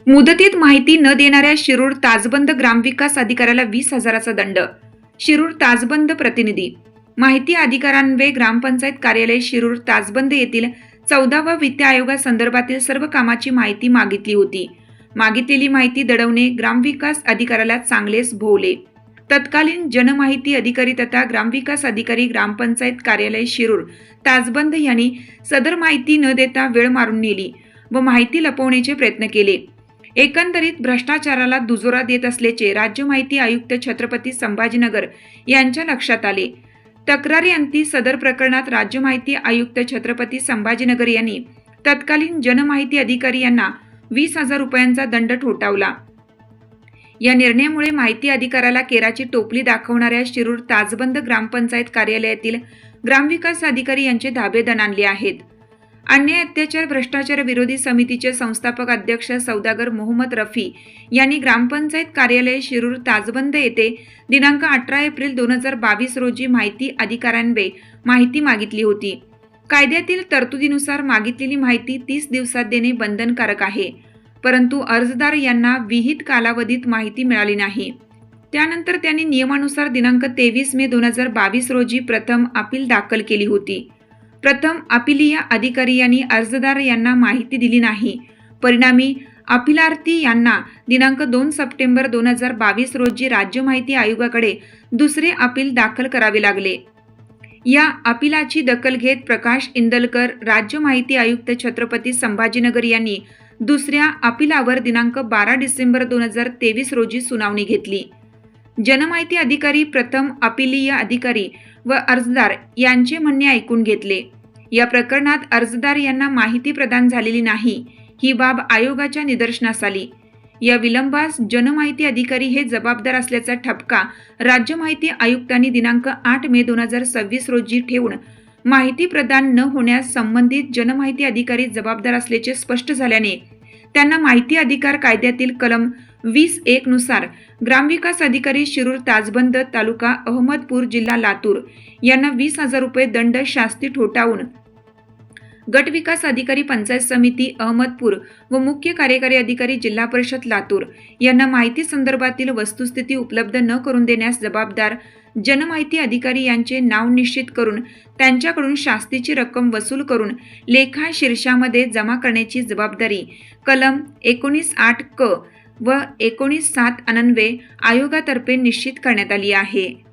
मुदतीत माहिती न देणाऱ्या शिरूर ताजबंद ग्रामविकास अधिकाऱ्याला 20,000चा दंड. शिरूर ताजबंद प्रतिनिधी. माहिती अधिकारान्वये ग्रामपंचायत कार्यालय शिरूर ताजबंद येथील 14व्या वित्त आयोगासंदर्भातील सर्व कामाची माहिती मागितली होती. मागितलेली माहिती दडवणे ग्रामविकास अधिकाऱ्याला चांगलेच भोवले. तत्कालीन जनमाहिती अधिकारी तथा ग्रामविकास अधिकारी ग्रामपंचायत कार्यालय शिरूर ताजबंद यांनी सदर माहिती न देता वेळ मारून नेली व माहिती लपवण्याचे प्रयत्न केले. एकंदरीत भ्रष्टाचाराला दुजोरा देत असल्याचे राज्य माहिती आयुक्त छत्रपती संभाजीनगर यांच्या लक्षात आले. तक्रारीअंती सदर प्रकरणात राज्य माहिती आयुक्त छत्रपती संभाजीनगर यांनी तत्कालीन जनमाहिती अधिकारी यांना 20,000 रुपयांचा दंड ठोठावला. या निर्णयामुळे माहिती अधिकाऱ्याला केराची टोपली दाखवणाऱ्या शिरूर ताजबंद ग्रामपंचायत कार्यालयातील ग्रामविकास अधिकारी यांचे धाबे दणाणले आहेत. अन्याय अत्याचार भ्रष्टाचार विरोधी समितीचे संस्थापक अध्यक्ष सौदागर मोहम्मद रफी यांनी ग्रामपंचायत कार्यालय शिरूर ताजबंद येथे दिनांक 18 एप्रिल 2022 रोजी माहिती अधिकाऱ्यांवे माहिती मागितली होती. कायद्यातील तरतुदीनुसार मागितलेली माहिती 30 दिवसात देणे बंधनकारक आहे, परंतु अर्जदार यांना विहित कालावधीत माहिती मिळाली नाही. त्यानंतर त्यांनी नियमानुसार दिनांक 23 मे 2022 रोजी प्रथम अपील दाखल केली होती. प्रथम अपीलीय अधिकारी यांनी अर्जदार यांना माहिती दिली नाही. परिणामी अपीलार्थी यांना दिनांक 2 सप्टेंबर 2022 रोजी राज्य माहिती आयोगाकडे दुसरे अपील दाखल करावे लागले. या अपीलाची दखल घेत प्रकाश इंदलकर राज्य माहिती आयुक्त छत्रपती संभाजीनगर यांनी दुसऱ्या अपीलावर दिनांक 12 डिसेंबर 2023 रोजी सुनावणी घेतली. जनमाहिती अधिकारी प्रथम अपीलीय अधिकारी व अर्जदार यांचे म्हणणे ऐकून घेतले. या प्रकरणात अर्जदार यांना माहिती प्रदान झालेली नाही ही बाब आयोगाच्या निदर्शनास आली. या विलंबास जनमाहिती अधिकारी हे जबाबदार असल्याचा ठपका राज्य माहिती आयुक्तांनी दिनांक 8 मे 2026 रोजी ठेवून माहिती प्रदान न होण्यास संबंधित जनमाहिती अधिकारी जबाबदार असल्याचे स्पष्ट झाल्याने त्यांना माहिती अधिकार कायद्यातील कलम 20(1) नुसार ग्रामविकास अधिकारी शिरूर ताजबंद तालुका अहमदपूर जिल्हा लातूर यांना 20,000 रुपये दंड शास्ती ठोठावून गट विकास अधिकारी पंचायत समिती अहमदपूर व मुख्य कार्यकारी अधिकारी जिल्हा परिषद लातूर यांना माहिती संदर्भातील वस्तुस्थिती उपलब्ध न करून देण्यास जबाबदार जनमाहिती अधिकारी यांचे नाव निश्चित करून त्यांच्याकडून शास्तीची रक्कम वसूल करून लेखा शीर्षामध्ये जमा करण्याची जबाबदारी कलम 19(8) क व 19(7) अन्वये आयोगातर्फे निश्चित करण्यात आली आहे.